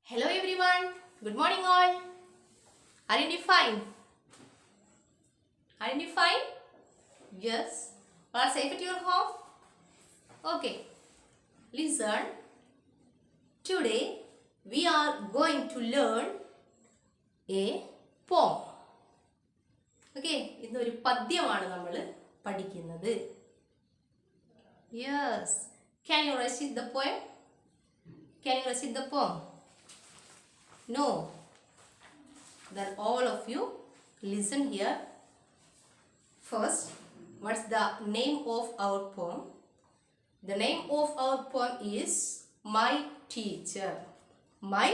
Hello everyone. Good morning all. Are you fine? Are you fine? Yes. All are safe at your home? Okay. Listen. Today we are going to learn a poem. Okay. ഇന്നൊരു പദ്യമാണ് നമ്മൾ പഠിക്കുന്നത്. Yes. Can you recite the poem? Can you recite the poem? No. Then all of you listen here. First, what's the name of our poem? The name of our poem is My Teacher. My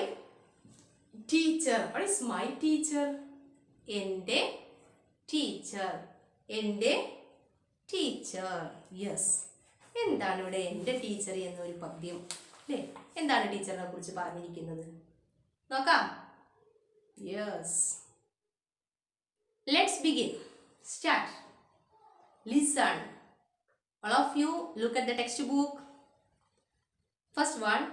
Teacher. What is my teacher? Ende teacher. Ende teacher. Yes. എന്താണ് ഇവിടെ എൻ്റെ teacher എന്നൊരു പദ്യം അല്ലേ? എന്താണ് ടീച്ചറിനെ കുറിച്ച് പറഞ്ഞിരിക്കുന്നത്? നോക്കാം. Yes. Let's begin. Start. Listen. All of you look at the textbook. First one,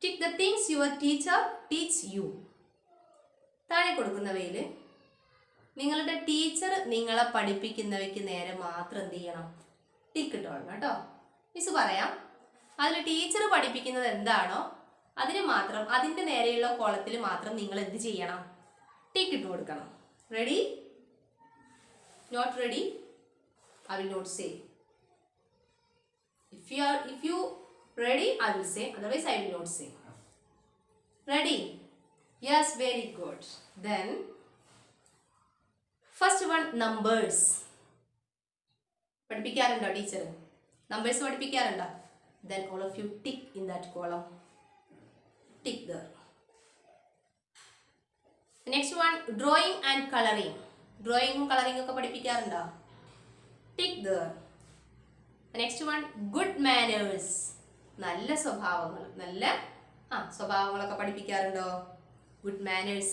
tick the things your teacher teach you. താഴെ കൊടുക്കുന്നവയിൽ നിങ്ങളുടെ ടീച്ചർ നിങ്ങളെ പഠിപ്പിക്കുന്നവയ്ക്ക് നേരെ മാത്രം എന്ത് ചെയ്യണം? ടിക്ക് ഇട്ടോളണം കേട്ടോ. മിസ് പറയാം. അതിൽ ടീച്ചർ പഠിപ്പിക്കുന്നത് എന്താണോ അതിന് മാത്രം അതിൻ്റെ നേരെയുള്ള കോളത്തിൽ മാത്രം നിങ്ങൾ എന്ത് ചെയ്യണം? ടിക്ക് ഇട്ട് കൊടുക്കണം. Ready? Not ready? I will not say. If you ready, I will say. Otherwise, I will not say. Ready? Yes, very good. Then, first one, numbers. പഠിപ്പിക്കാറുണ്ടോ ടീച്ചർ? Numbers പഠിപ്പിക്കാറുണ്ടോ? Then all of you tick in that column. Tick there. Next one, drawing and coloring. Drawing and coloring ഒക്കെ പഠിപ്പിക്കാറുണ്ടോ? Tick there. Next one, good manners. നല്ല സ്വഭാവങ്ങൾ. നല്ല സ്വഭാവങ്ങളൊക്കെ പഠിപ്പിക്കാറുണ്ടോ? Good manners.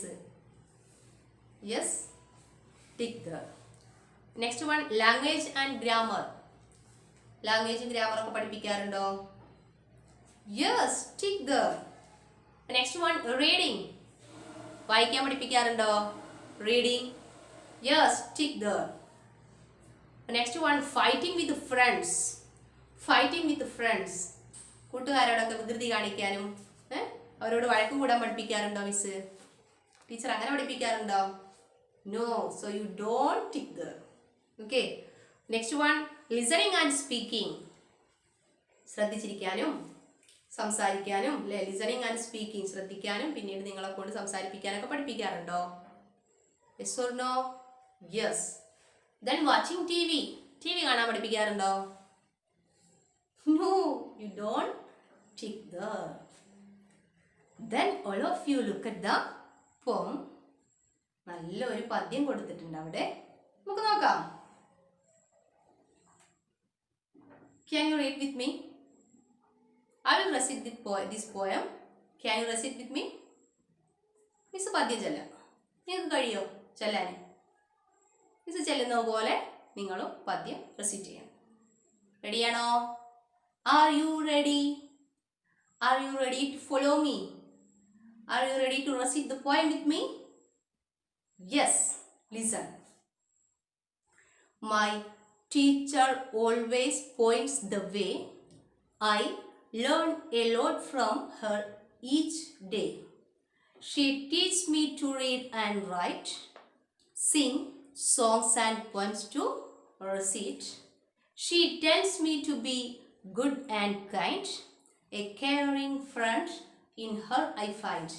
Yes. Tick there. Next one, language and grammar. Language and grammar ഒക്കെ പഠിപ്പിക്കാറുണ്ടോ? Yes. Tick there. Next one, reading. വായിക്കാൻ പഠിപ്പിക്കാറുണ്ടോ? Reading. Yes. Tick there. Next one, fighting with friends. Fighting with friends. കൂട്ടുകാരോടൊക്കെ വികൃതി കാണിക്കാനും അവരോട് വഴക്ക് കൂടാൻ പഠിപ്പിക്കാറുണ്ടോ miss? Teacher അങ്ങനെ പഠിപ്പിക്കാറുണ്ടോ? No. So you don't tick there. Okay. Next one, listening and speaking. ശ്രദ്ധിച്ചിരിക്കാനും സംസാരിക്കാനും അല്ലേ? Listening and speaking. ശ്രദ്ധിക്കാനും പിന്നീട് നിങ്ങളെ കൊണ്ട് സംസാരിപ്പിക്കാനൊക്കെ പഠിപ്പിക്കാറുണ്ടോ? Yes or no? Yes. Then watching TV. TV കാണാൻ പഠിപ്പിക്കാറുണ്ടോ? No, you don't tick there. Then all of you look at the poem. നല്ലൊരു പദ്യം കൊടുത്തിട്ടുണ്ട് അവിടെ. നമുക്ക് നോക്കാം. Can you read with me? I will recite this poem. Can you recite with me? Miss പദ്യം ചെല്ലാം. നിങ്ങൾക്ക് കഴിയോ ചെല്ലാൻ? മിസ് ചെല്ലുന്ന പോലെ നിങ്ങളും പദ്യം റെസിറ്റ് ചെയ്യണം. റെഡിയാണോ? Are you ready? Are you ready to follow me? Are you ready to recite the poem with me? Yes. Listen. My teacher always points the way. I learn a lot from her each day. She teaches me to read and write, sing songs and poems to recite. She tells me to be good and kind. A caring friend in her I find.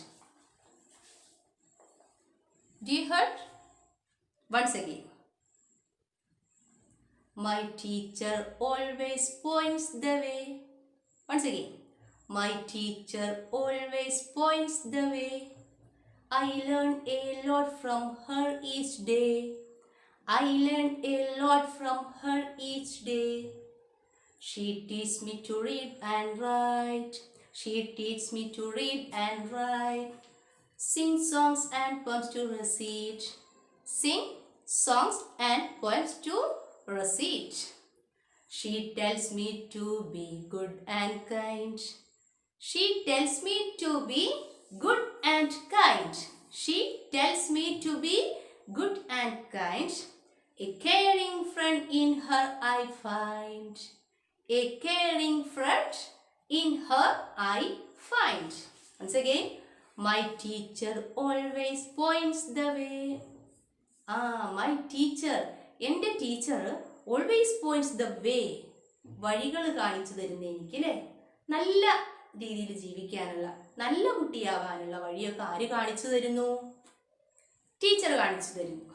Do you heard? Once again. My teacher always points the way. Once again. My teacher always points the way. I learn a lot from her each day. I learn a lot from her each day. She teaches me to read and write. She teaches me to read and write. Sing songs and poems to recite. Sing songs and poems to recite. She tells me to be good and kind. She tells me to be good and kind. She tells me to be good and kind. A caring friend in her I find. A caring friend in her I find. Once again, my teacher always points the way. My teacher, എൻ്റെ teacher always points the way, വഴികൾ കാണിച്ചു തരുന്ന എനിക്ക് അല്ലേ, നല്ല രീതിയിൽ ജീവിക്കാനുള്ള, നല്ല കുട്ടിയാവാനുള്ള വഴിയൊക്കെ ആര് കാണിച്ചു തരുന്നു? ടീച്ചർ കാണിച്ചു തരുന്നു.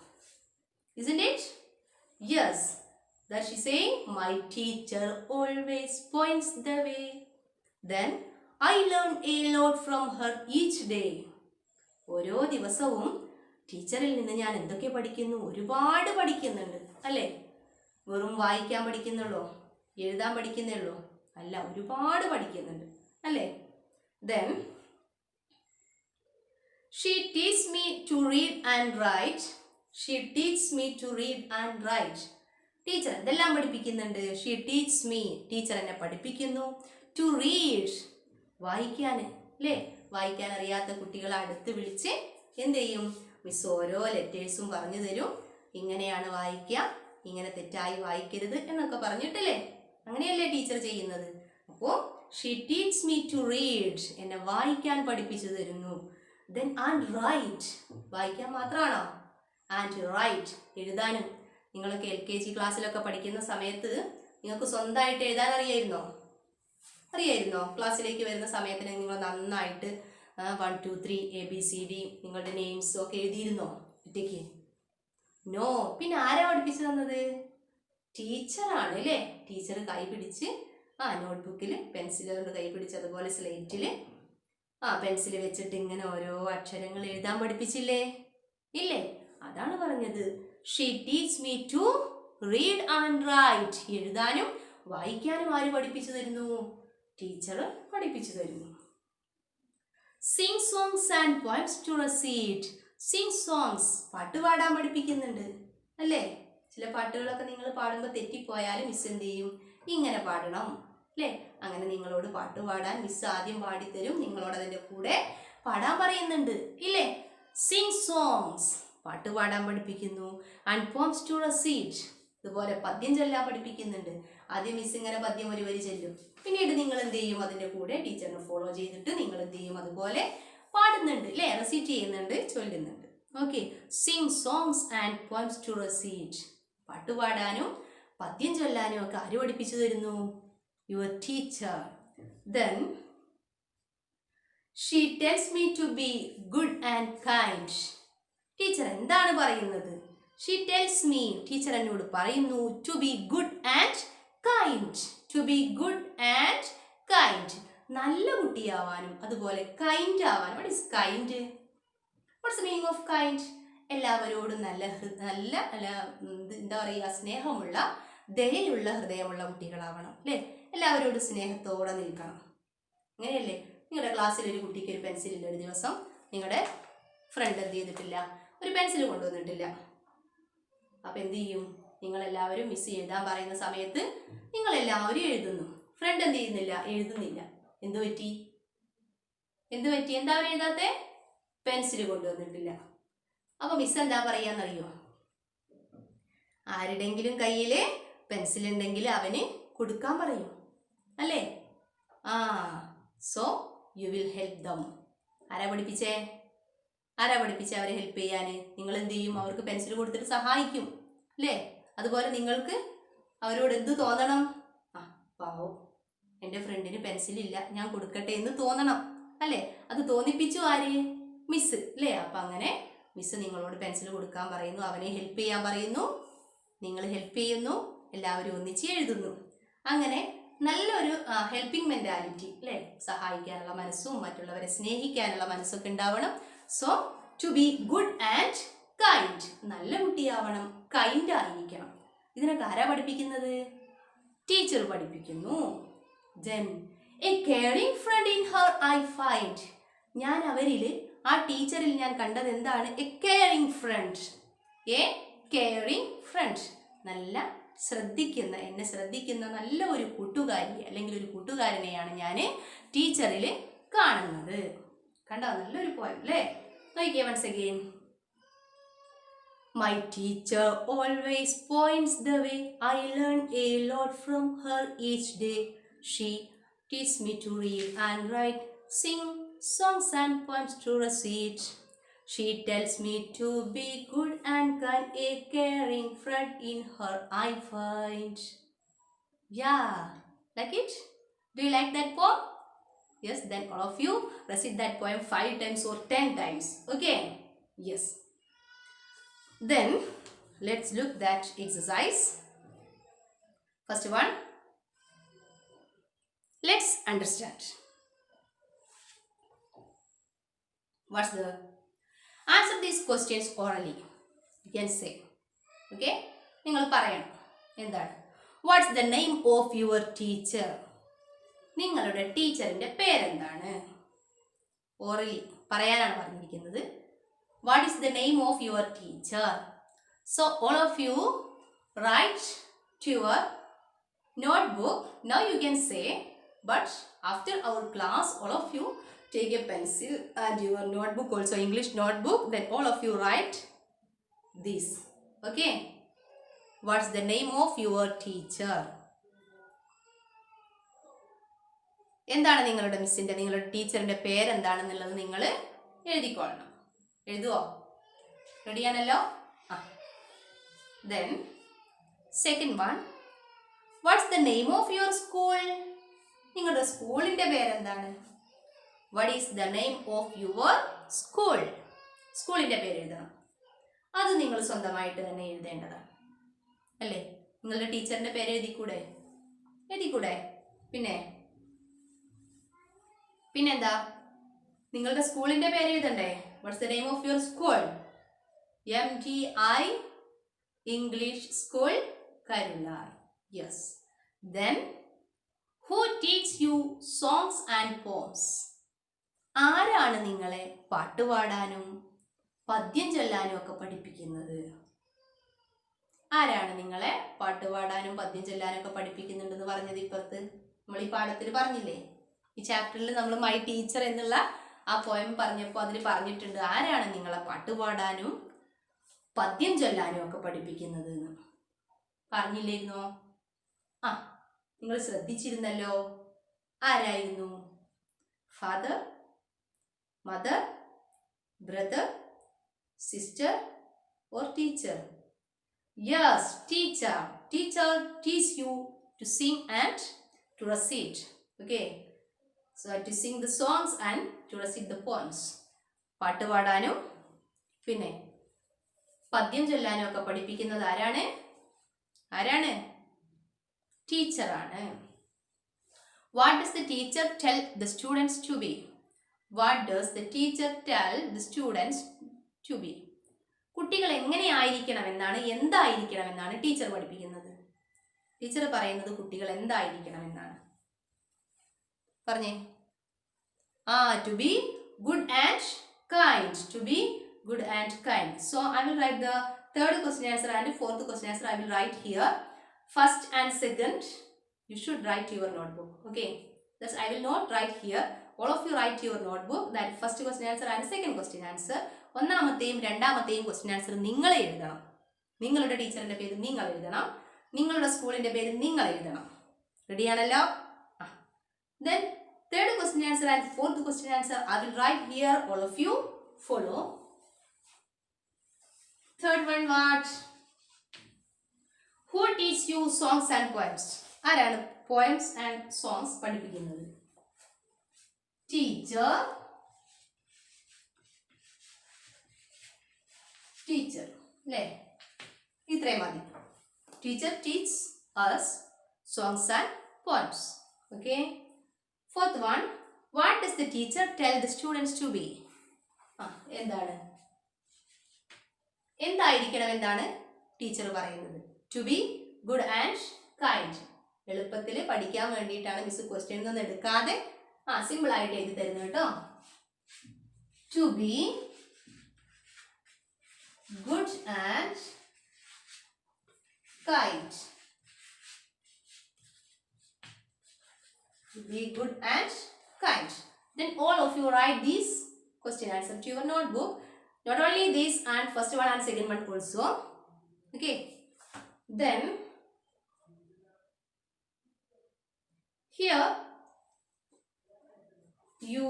Isn't it? Yes. That she saying, my teacher always points the way. Then I learn a lot from her each day. ഓരോ ദിവസവും ടീച്ചറിൽ നിന്ന് ഞാൻ എന്തൊക്കെ പഠിക്കുന്നു? ഒരുപാട് പഠിക്കുന്നുണ്ട് അല്ലേ? വെറും വായിക്കാൻ പഠിക്കുന്നുള്ളൂ, എഴുതാൻ പഠിക്കുന്നുള്ളൂ അല്ല, ഒരുപാട് പഠിക്കുന്നുണ്ട് അല്ലേ? Then she teaches me to read and write. She teaches me to read and write. Teacher എന്തെല്ലാം പഠിപ്പിക്കുന്നുണ്ട്? She teaches me, ടീച്ചർ എന്നെ പഠിപ്പിക്കുന്നു. To read, വായിക്കാൻ അല്ലേ? വായിക്കാൻ അറിയാത്ത കുട്ടികളെ അടുത്ത് വിളിച്ച് എന്ത് ചെയ്യും? മിസ് ഓരോ ലെറ്റേഴ്സും പറഞ്ഞു തരും. ഇങ്ങനെയാണ് വായിക്കുക, ഇങ്ങനെ തെറ്റായി വായിക്കരുത് എന്നൊക്കെ പറഞ്ഞിട്ടല്ലേ? അങ്ങനെയല്ലേ ടീച്ചർ ചെയ്യുന്നത്? അപ്പോൾ she teaches me to read, എന്നെ വായിക്കാൻ പഠിപ്പിച്ചു തരുന്നു. Then and write, വായിക്കാൻ മാത്രമാണോ? And write, എഴുതാനും. നിങ്ങളൊക്കെ LKG ക്ലാസ്സിലൊക്കെ പഠിക്കുന്ന സമയത്ത് നിങ്ങൾക്ക് സ്വന്തമായിട്ട് എഴുതാൻ അറിയായിരുന്നോ? ക്ലാസ്സിലേക്ക് വരുന്ന സമയത്തിന് നിങ്ങൾ നന്നായിട്ട് 1 2 3 ABCD നിങ്ങളുടെ നെയിംസും ഒക്കെ എഴുതിയിരുന്നോ ഒറ്റയ്ക്ക്? നോ. പിന്നെ ആരാ പഠിപ്പിച്ചു തന്നത്? ടീച്ചറാണ് അല്ലേ? ടീച്ചർ കൈ പിടിച്ച് നോട്ട്ബുക്കിൽ പെൻസിൽ കൊണ്ട് കൈ പിടിച്ച് അതുപോലെ സ്ലേറ്റിൽ പെൻസിൽ വെച്ചിട്ട് ഇങ്ങനെ ഓരോ അക്ഷരങ്ങൾ എഴുതാൻ പഠിപ്പിച്ചില്ലേ? ഇല്ലേ? അതാണ് പറഞ്ഞത് she teaches me to read and write. എഴുതാനും വായിക്കാനും ആര് പഠിപ്പിച്ചു തരുന്നു? ടീച്ചർ പഠിപ്പിച്ചു തരുന്നു. Sing songs and poems to recite. Sing songs, പാട്ട് പാടാൻ പഠിപ്പിക്കുന്നുണ്ട് അല്ലേ? ചില പാട്ടുകളൊക്കെ നിങ്ങൾ പാടുമ്പോൾ തെറ്റിപ്പോയാൽ മിസ് എന്ത് ചെയ്യും? ഇങ്ങനെ പാടണം അല്ലേ? അങ്ങനെ നിങ്ങളോട് പാട്ട് പാടാൻ മിസ് ആദ്യം പാടിത്തരും, നിങ്ങളോട് അതിൻ്റെ കൂടെ പാടാൻ പറയുന്നുണ്ട് ഇല്ലേ? Sing songs, പാട്ട് പാടാൻ പഠിപ്പിക്കുന്നു. And poems to recite, ഇതുപോലെ പദ്യം ചൊല്ലാൻ പഠിപ്പിക്കുന്നുണ്ട്. ആദ്യം മിസ് ഇങ്ങനെ പദ്യം ഒരു വരി ചൊല്ലും, പിന്നീട് നിങ്ങൾ എന്ത് ചെയ്യും? അതിൻ്റെ കൂടെ ടീച്ചറിനെ ഫോളോ ചെയ്തിട്ട് നിങ്ങൾ എന്ത് ചെയ്യും? അതുപോലെ പാടുന്നുണ്ട് അല്ലേ? റെസീറ്റ് ചെയ്യുന്നുണ്ട്, ചൊല്ലുന്നുണ്ട്. Okay. Sing songs and poems to recite, പാട്ട് പാടാനും പദ്യം ചൊല്ലാനും ഒക്കെ ആര് പഠിപ്പിച്ചു തരുന്നു? Your teacher. Then she tells me to be good and kind. Teacher എന്താണ് പറയുന്നത്? ഷീ ടെൽസ് മീ, ടീച്ചർ എന്നോട് പറയുന്നു, to be good and kind. To be good and kind, നല്ല കുട്ടിയാവാനും അതുപോലെ കൈൻഡ് ആവാനും. What is kind? What's the meaning of kind? എല്ലാവരോടും നല്ല എന്താ പറയുക, സ്നേഹമുള്ള ദയയുള്ള ഹൃദയമുള്ള കുട്ടികളാവണം അല്ലേ? എല്ലാവരോടും സ്നേഹത്തോടെ നിൽക്കണം. അങ്ങനെയല്ലേ? നിങ്ങളുടെ ക്ലാസ്സിൽ ഒരു കുട്ടിക്ക് ഒരു പെൻസിലില്ല, ഒരു ദിവസം നിങ്ങളുടെ ഫ്രണ്ട് എന്ത് ചെയ്തിട്ടില്ല? ഒരു പെൻസിൽ കൊണ്ടുവന്നിട്ടില്ല. അപ്പം എന്ത് ചെയ്യും? നിങ്ങളെല്ലാവരും മിസ് എഴുതാൻ പറയുന്ന സമയത്ത് നിങ്ങളെല്ലാവരും എഴുതുന്നു, ഫ്രണ്ട് എന്ത് ചെയ്യുന്നില്ല? എഴുതുന്നില്ല. എന്തു പറ്റി? എന്താ അവർ എഴുതാത്തെ? പെൻസിൽ കൊണ്ടുവന്നിട്ടില്ല. അപ്പൊ മിസ് എന്താ പറയാന്നറിയോ? ആരുടെങ്കിലും കയ്യിൽ പെൻസിൽ ഉണ്ടെങ്കിൽ അവന് കൊടുക്കാൻ പറയും അല്ലേ? So you will help them. ആരാ പഠിപ്പിച്ചേ അവരെ ഹെൽപ്പ് ചെയ്യാൻ? നിങ്ങൾ എന്ത് ചെയ്യും? അവർക്ക് പെൻസിൽ കൊടുത്തിട്ട് സഹായിക്കും അല്ലേ? അതുപോലെ നിങ്ങൾക്ക് അവരോട് എന്ത് തോന്നണം? പാവം, എൻ്റെ ഫ്രണ്ടിന് പെൻസിലില്ല, ഞാൻ കൊടുക്കട്ടെ എന്ന് തോന്നണം അല്ലേ? അത് തോന്നിപ്പിച്ചു ആര്? മിസ് അല്ലേ? അപ്പം അങ്ങനെ മിസ് നിങ്ങളോട് പെൻസിൽ കൊടുക്കാൻ പറയുന്നു, അവനെ ഹെൽപ്പ് ചെയ്യാൻ പറയുന്നു, നിങ്ങൾ ഹെൽപ്പ് ചെയ്യുന്നു, എല്ലാവരും ഒന്നിച്ച് എഴുതുന്നു. അങ്ങനെ നല്ലൊരു ഹെൽപ്പിംഗ് മെൻറ്റാലിറ്റി അല്ലേ? സഹായിക്കാനുള്ള മനസ്സും മറ്റുള്ളവരെ സ്നേഹിക്കാനുള്ള മനസ്സൊക്കെ ഉണ്ടാവണം. So to be good and kind, നല്ല കുട്ടിയാവണം, കൈൻഡ് ആയിരിക്കണം. ഇതിനൊക്കെ ആരാ പഠിപ്പിക്കുന്നത്? ടീച്ചർ പഠിപ്പിക്കുന്നു. Then a caring friend in her I find. ഞാൻ അവരിൽ, ആ ടീച്ചറിൽ ഞാൻ കണ്ടത് എന്താണ്? A caring friend. A caring friend, നല്ല ശ്രദ്ധിക്കുന്ന, എന്നെ ശ്രദ്ധിക്കുന്ന നല്ല ഒരു കൂട്ടുകാരി അല്ലെങ്കിൽ ഒരു കൂട്ടുകാരനെയാണ് ഞാൻ ടീച്ചറിൽ കാണുന്നത്. കണ്ടോ, നല്ലൊരു പോയം അല്ലേ? നോക്കിയേ once again. My teacher always points the way. I learn a lot from her each day. She teaches me to read and write, sing songs and poems to recite. She tells me to be good and kind, a caring friend in her I find. Yeah, like it? Do you like that poem? Yes, then all of you recite that poem 5 times or 10 times. Okay? Yes. Then let's look that exercise. First one, let's understand. What's the answer these questions orally? You can say. Okay? നിങ്ങൾ പറയണം എന്താണ്. What's the name of your teacher? നിങ്ങളുടെ ടീച്ചറിന്റെ പേരെന്താണ്? Orally പറയാനാണ് പറഞ്ഞിരിക്കുന്നത്. What is the name of your teacher? So all of you write to your notebook. Now you can say, but after our class, all of you take a pencil and your notebook, also English notebook. Then all of you write this. Okay? What's the name of your teacher? എന്താണ് നിങ്ങളുടെ മിസ്സിന്റെ, നിങ്ങളുടെ ടീച്ചറിന്റെ പേരെന്താണെന്നുള്ളത് നിങ്ങൾ എഴുതിക്കൊള്ളണം. എഴുതുവോ? റെഡിയാണല്ലോ? Then second one, what's the name of your school? നിങ്ങളുടെ സ്കൂളിന്റെ പേരെന്താണ്? What is the name of your school? സ്കൂളിന്റെ പേര് എഴുതണം. അത് നിങ്ങൾ സ്വന്തമായിട്ട് തന്നെ എഴുതേണ്ടതാണ് അല്ലേ? നിങ്ങളുടെ ടീച്ചറിന്റെ പേര് എഴുതിക്കൂടെ? എഴുതിക്കൂടെ? പിന്നെന്താ, നിങ്ങളുടെ സ്കൂളിന്റെ പേര് എഴുതണ്ടേ? What's the name of your school? MTI English School Karunal. Yes. Then who teaches you songs and poems? ആരാണ് നിങ്ങളെ പാട്ടുപാടാനും പദ്യം ചൊല്ലാനും ഒക്കെ പഠിപ്പിക്കുന്നത്? ആരാണ് നിങ്ങളെ പാട്ടുപാടാനും പദ്യം ചൊല്ലാനും ഒക്കെ പഠിപ്പിക്കുന്നുണ്ടെന്ന് പറഞ്ഞത് ഇപ്പുറത്ത് നമ്മൾ ഈ പാഠത്തിൽ പറഞ്ഞില്ലേ? ഈ ചാപ്റ്ററിൽ നമ്മൾ മൈ ടീച്ചർ എന്നുള്ള ആ പോയം പറഞ്ഞപ്പോൾ അതിൽ പറഞ്ഞിട്ടുണ്ട് ആരാണ് നിങ്ങളെ പാട്ടുപാടാനും പദ്യം ചൊല്ലാനും ഒക്കെ പഠിപ്പിക്കുന്നത് എന്ന് പറഞ്ഞില്ലായിരുന്നോ? നിങ്ങൾ ശ്രദ്ധിച്ചിരുന്നല്ലോ. ആരായിരുന്നു? Father, mother, brother, sister or teacher? Yes, teacher. Teacher teaches you to sing and to recite. Okay? So to sing the songs and to recite the poems. പാട്ട് പാടാനും പിന്നെ പദ്യം ചൊല്ലാനും ഒക്കെ പഠിപ്പിക്കുന്നത് ആരാണ്? ടീച്ചറാണ്. What does the teacher tell the students to be? What does the teacher tell the students to be? കുട്ടികൾ എങ്ങനെയായിരിക്കണമെന്നാണ്, എന്തായിരിക്കണമെന്നാണ് ടീച്ചർ പഠിപ്പിക്കുന്നത്? ടീച്ചർ പറയുന്നത് കുട്ടികൾ എന്തായിരിക്കണമെന്നാണ്. പറഞ്ഞേ. To be good and kind. To be good and kind. So I will write the third question answer and fourth question answer. I will write here. First and second, you should write your notebook. Okay. Thus I will not write here. All of you write your notebook. That first question answer and second question answer. ഒന്നാമത്തെയും രണ്ടാമത്തെയും question answer നിങ്ങൾ എഴുതണം. നിങ്ങളുടെ ടീച്ചറിന്റെ പേര് നിങ്ങൾ എഴുതണം. നിങ്ങളുടെ സ്കൂളിന്റെ പേര് നിങ്ങൾ എഴുതണം. റെഡിയാണല്ലോ? Then third question answer and fourth question answer I will write here. All of you follow. Third one, what? Who teaches you songs and poems? ആരാണ് poems and songs പഠിപ്പിക്കുന്നത്? Teacher. അല്ലേ? ഇത്രയും മതി. Teacher teaches us songs and poems. Okay? Fourth one, what does the teacher tell the students to be? എന്തായിരിക്കണമെന്നാണ് teacher പറയുന്നത്? To be good and kind. എളുപ്പത്തിൽ പഠിക്കാൻ വേണ്ടിയിട്ടാണ് മിസ് ക്വസ്റ്റ്യൻ ഒന്നും എടുക്കാതെ സിമ്പിൾ ആയിട്ട് എഴുതി തരുന്നത് കേട്ടോ. To be good and kind. To be good and kind. Then all of you write these question answer to your notebook. Not only this and first one and second one also. Okay. Then here you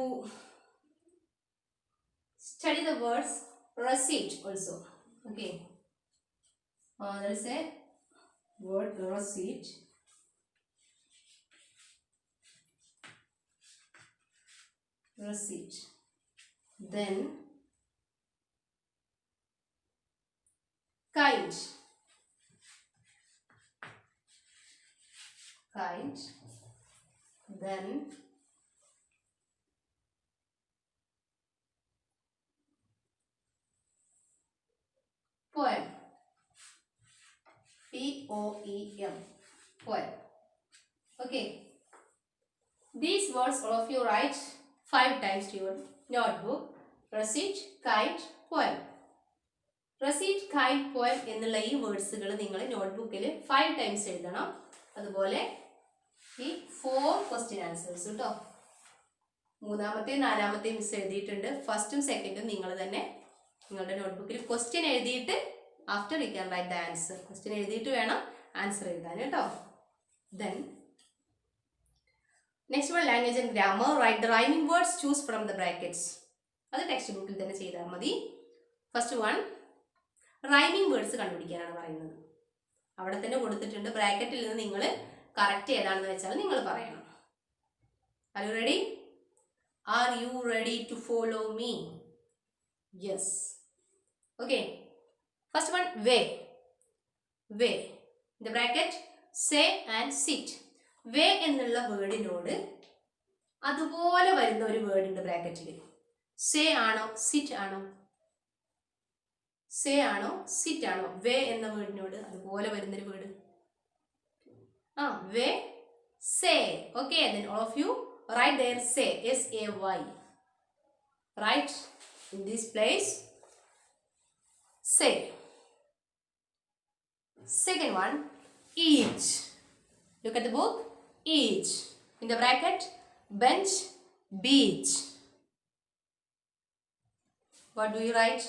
study the words receipt also. Okay. There is a word receipt. Receipt. Then kind. Kind. Then poem. P-O-E-M. Poem. Okay. These words all of you write 5 times to your notebook. Receipt, kind, poem. Receipt, kind, poem എന്നുള്ള ഈ വേർഡ്സുകൾ നിങ്ങൾ നോട്ട്ബുക്കിൽ 5 times എഴുതണം. അതുപോലെ ഈ 4 question answers കേട്ടോ. മൂന്നാമത്തെയും നാലാമത്തെയും miss എഴുതിയിട്ടുണ്ട്. ഫസ്റ്റും സെക്കൻഡും നിങ്ങൾ തന്നെ നിങ്ങളുടെ നോട്ട്ബുക്കിൽ ക്വസ്റ്റ്യൻ എഴുതിയിട്ട് after you can write the answer. Question എഴുതിയിട്ട് വേണം ആൻസർ എഴുതാൻ കേട്ടോ. Then next one language and grammar. Write the rhyming words, choose from the brackets. അത് ടെക്സ്റ്റ് ബുക്കിൽ തന്നെ ചെയ്താൽ മതി. ഫസ്റ്റ് വൺ റൈമിംഗ് വേർഡ്സ് കണ്ടുപിടിക്കാനാണ് പറയുന്നത്. അവിടെ തന്നെ കൊടുത്തിട്ടുണ്ട്. ബ്രാക്കറ്റിൽ നിന്ന് നിങ്ങൾ കറക്റ്റ് ഏതാണെന്ന് വെച്ചാൽ നിങ്ങൾ പറയണം. Are you ready? Are you ready to follow me? Yes. Okay. First one way. Way the bracket say and sit. Way എന്നുള്ള വേർഡിനോട് അതുപോലെ വരുന്ന ഒരു വേർഡ് ഉണ്ട് ബ്രാക്കറ്റിൽ. സേ ആണോ സിറ്റ് ആണോ? സേ ആണോ സിറ്റ് ആണോ? വേ എന്ന വേർഡിനോട് അതുപോലെ വരുന്നൊരു word. Way, say. Okay. then all of you write there say, S-A-Y. Write in this place say. Second one, each. Look at the book. Each. In the bracket, bench, beach. What do you write?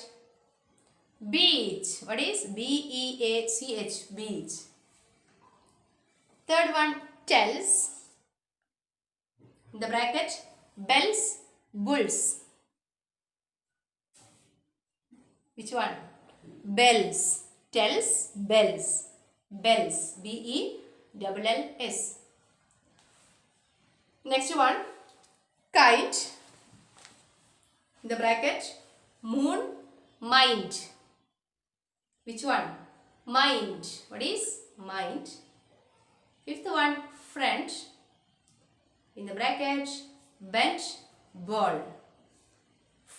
Beach. What is B-E-A-C-H? Beach. Third one, tells. In the bracket, bells, bulls. Which one? Bells. Tells, bells. Bells. B-E-L-L-S. Next one, kite. In the bracket, moon, mind. Which one? Mind. What is mind? Fifth one, friend. In the bracket, bench, ball.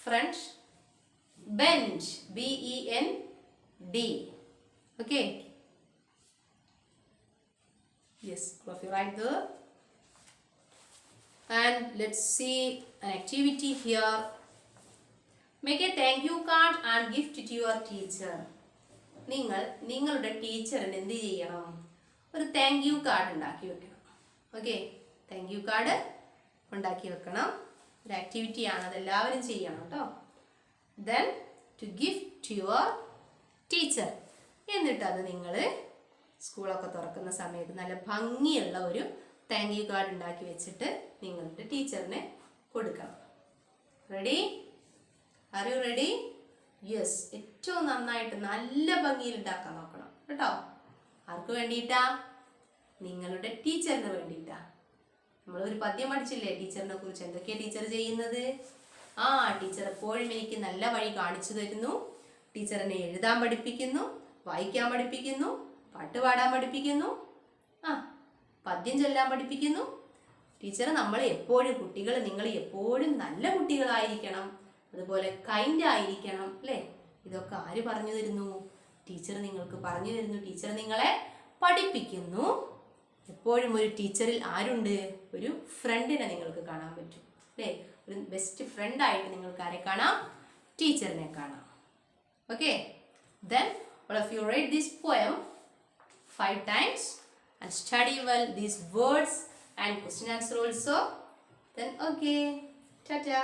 Front, bench. B-E-N-D. Okay. Yes, all of you write there. And let's see an activity here. Make a thank you card and gift it to your teacher. നിങ്ങളുടെ ടീച്ചറിന് എന്ത് ചെയ്യണം? ഒരു thank you card ഉണ്ടാക്കി വെക്കണം. Okay. Thank you card ഉണ്ടാക്കി വെക്കണം. ഒരു ആക്ടിവിറ്റിയാണ്, അതെല്ലാവരും ചെയ്യണം കേട്ടോ. Then to gift to your teacher. എന്നിട്ട് അത് നിങ്ങൾ സ്കൂളൊക്കെ തുറക്കുന്ന സമയത്ത് നല്ല ഭംഗിയുള്ള ഒരു താങ്ക് യു കാർഡ് ഉണ്ടാക്കി വെച്ചിട്ട് നിങ്ങളുടെ ടീച്ചറിന് കൊടുക്കണം. Ready? Are you ready? Yes. ഏറ്റവും നന്നായിട്ട് നല്ല ഭംഗിയിൽ ഉണ്ടാക്കാൻ നോക്കണം കേട്ടോ. ആർക്ക് വേണ്ടിയിട്ടാ? നിങ്ങളുടെ ടീച്ചറിന് വേണ്ടിയിട്ടാ. നമ്മളൊരു പദ്യം പഠിച്ചില്ലേ ടീച്ചറിനെ കുറിച്ച്? എന്തൊക്കെയാണ് ടീച്ചർ ചെയ്യുന്നത്? ടീച്ചർ എപ്പോഴും എനിക്ക് നല്ല വഴി കാണിച്ചു തരുന്നു. ടീച്ചറിനെ എഴുതാൻ പഠിപ്പിക്കുന്നു, വായിക്കാൻ പഠിപ്പിക്കുന്നു, പാട്ട് പാടാൻ പഠിപ്പിക്കുന്നു, പദ്യം ചൊല്ലാൻ പഠിപ്പിക്കുന്നു. ടീച്ചർ നമ്മളെ എപ്പോഴും, കുട്ടികൾ നിങ്ങൾ എപ്പോഴും നല്ല കുട്ടികളായിരിക്കണം, അതുപോലെ കൈൻഡ് ആയിരിക്കണം അല്ലേ? ഇതൊക്കെ ആര് പറഞ്ഞു തരുന്നു? ടീച്ചർ നിങ്ങൾക്ക് പറഞ്ഞു തരുന്നു. ടീച്ചർ നിങ്ങളെ പഠിപ്പിക്കുന്നു. എപ്പോഴും ഒരു ടീച്ചറിൽ ആരുണ്ട്? ഒരു ഫ്രണ്ടിനെ നിങ്ങൾക്ക് കാണാൻ പറ്റും അല്ലേ? ഒരു ബെസ്റ്റ് ഫ്രണ്ട് ആയിട്ട് നിങ്ങൾക്ക് ആരെ കാണാം? ടീച്ചറിനെ കാണാം. Okay. Then all of you read this poem 5 times and study well these words and question answer also. Then okay, ta-ta.